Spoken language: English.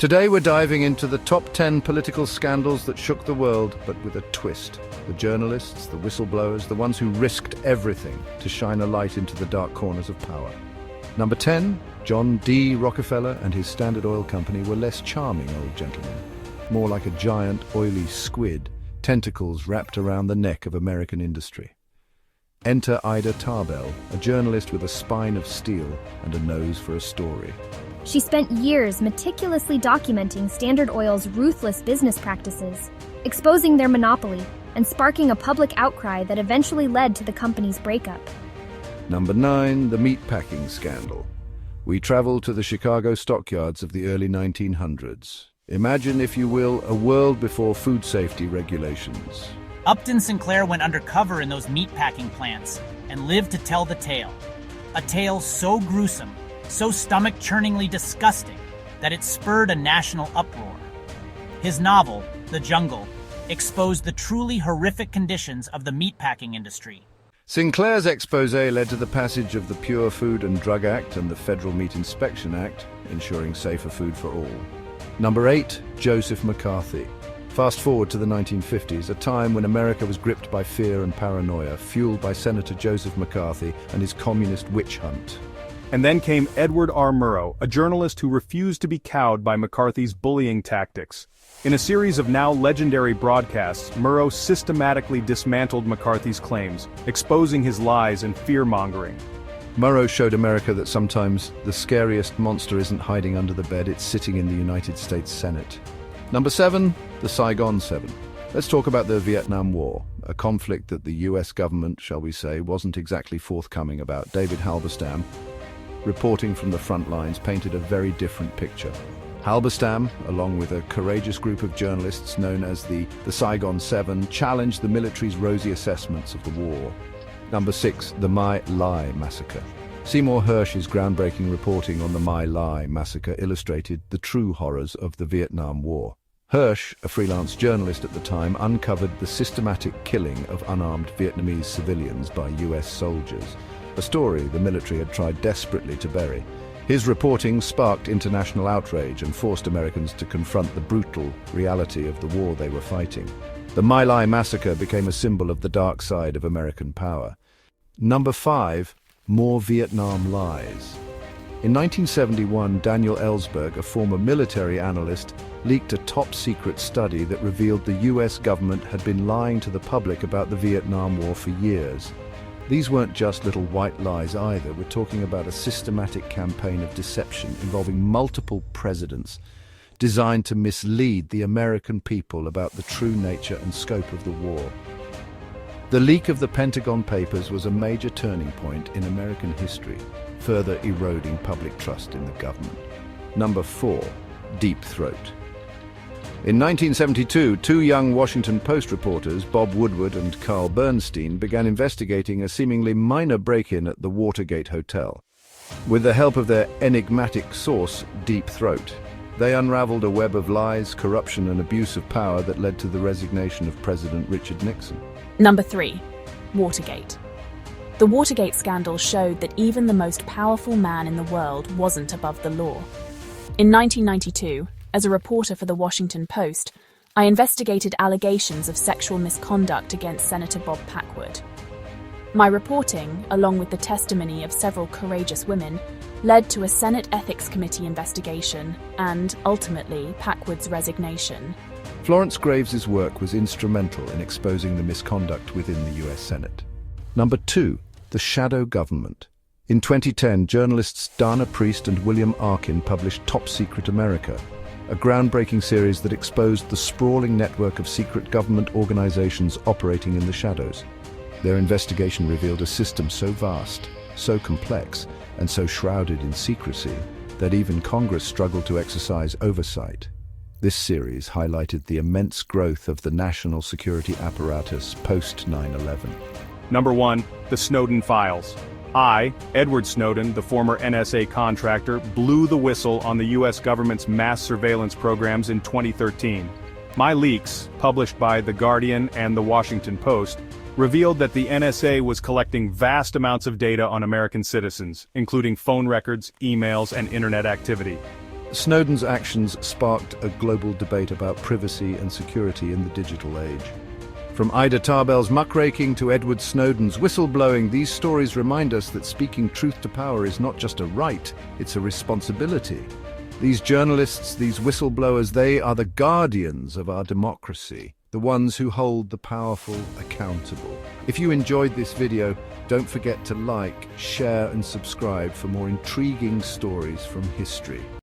Today we're diving into the top 10 political scandals that shook the world, but with a twist. The journalists, the whistleblowers, the ones who risked everything to shine a light into the dark corners of power. Number 10, John D. Rockefeller and his Standard Oil Company were less charming old gentlemen. More like a giant, oily squid, tentacles wrapped around the neck of American industry. Enter Ida Tarbell, a journalist with a spine of steel and a nose for a story. She spent years meticulously documenting Standard Oil's ruthless business practices, exposing their monopoly, and sparking a public outcry that eventually led to the company's breakup. Number 9, the meatpacking scandal. We travel to the Chicago stockyards of the early 1900s. Imagine, if you will, a world before food safety regulations. Upton Sinclair went undercover in those meatpacking plants and lived to tell the tale. A tale so gruesome, so stomach-churningly disgusting, that it spurred a national uproar. His novel, The Jungle, exposed the truly horrific conditions of the meatpacking industry. Sinclair's exposé led to the passage of the Pure Food and Drug Act and the Federal Meat Inspection Act, ensuring safer food for all. Number 8, Joseph McCarthy. Fast forward to the 1950s, a time when America was gripped by fear and paranoia, fueled by Senator Joseph McCarthy and his communist witch hunt. And then came Edward R. Murrow, a journalist who refused to be cowed by McCarthy's bullying tactics. In a series of now legendary broadcasts, Murrow systematically dismantled McCarthy's claims, exposing his lies and fear-mongering. Murrow showed America that sometimes the scariest monster isn't hiding under the bed, it's sitting in the United States Senate. Number 7, the Saigon 7. Let's talk about the Vietnam War, a conflict that the US government, shall we say, wasn't exactly forthcoming about. David Halberstam, reporting from the front lines, painted a very different picture. Halberstam, along with a courageous group of journalists known as the Saigon 7, challenged the military's rosy assessments of the war. Number 6, the My Lai Massacre. Seymour Hersh's groundbreaking reporting on the My Lai Massacre illustrated the true horrors of the Vietnam War. Hersh, a freelance journalist at the time, uncovered the systematic killing of unarmed Vietnamese civilians by US soldiers, a story the military had tried desperately to bury. His reporting sparked international outrage and forced Americans to confront the brutal reality of the war they were fighting. The My Lai Massacre became a symbol of the dark side of American power. Number 5, more Vietnam lies. In 1971, Daniel Ellsberg, a former military analyst, leaked a top-secret study that revealed the US government had been lying to the public about the Vietnam War for years. These weren't just little white lies either. We're talking about a systematic campaign of deception involving multiple presidents, designed to mislead the American people about the true nature and scope of the war. The leak of the Pentagon Papers was a major turning point in American history, further eroding public trust in the government. Number 4, Deep Throat. In 1972, two young Washington Post reporters, Bob Woodward and Carl Bernstein, began investigating a seemingly minor break-in at the Watergate Hotel. With the help of their enigmatic source, Deep Throat, they unraveled a web of lies, corruption and abuse of power that led to the resignation of President Richard Nixon. Number 3, Watergate. The Watergate scandal showed that even the most powerful man in the world wasn't above the law. In 1992, as a reporter for the Washington Post, I investigated allegations of sexual misconduct against Senator Bob Packwood. My reporting, along with the testimony of several courageous women, led to a Senate Ethics Committee investigation and, ultimately, Packwood's resignation. Florence Graves's work was instrumental in exposing the misconduct within the US Senate. Number 2, the shadow government. In 2010, journalists Dana Priest and William Arkin published Top Secret America, a groundbreaking series that exposed the sprawling network of secret government organizations operating in the shadows. Their investigation revealed a system so vast, so complex, and so shrouded in secrecy that even Congress struggled to exercise oversight. This series highlighted the immense growth of the national security apparatus post 9/11. Number 1, the Snowden Files. I, Edward Snowden, the former NSA contractor, blew the whistle on the US government's mass surveillance programs in 2013. My leaks, published by The Guardian and The Washington Post, revealed that the NSA was collecting vast amounts of data on American citizens, including phone records, emails, and internet activity. Snowden's actions sparked a global debate about privacy and security in the digital age. From Ida Tarbell's muckraking to Edward Snowden's whistleblowing, these stories remind us that speaking truth to power is not just a right, it's a responsibility. These journalists, these whistleblowers, they are the guardians of our democracy, the ones who hold the powerful accountable. If you enjoyed this video, don't forget to like, share and subscribe for more intriguing stories from history.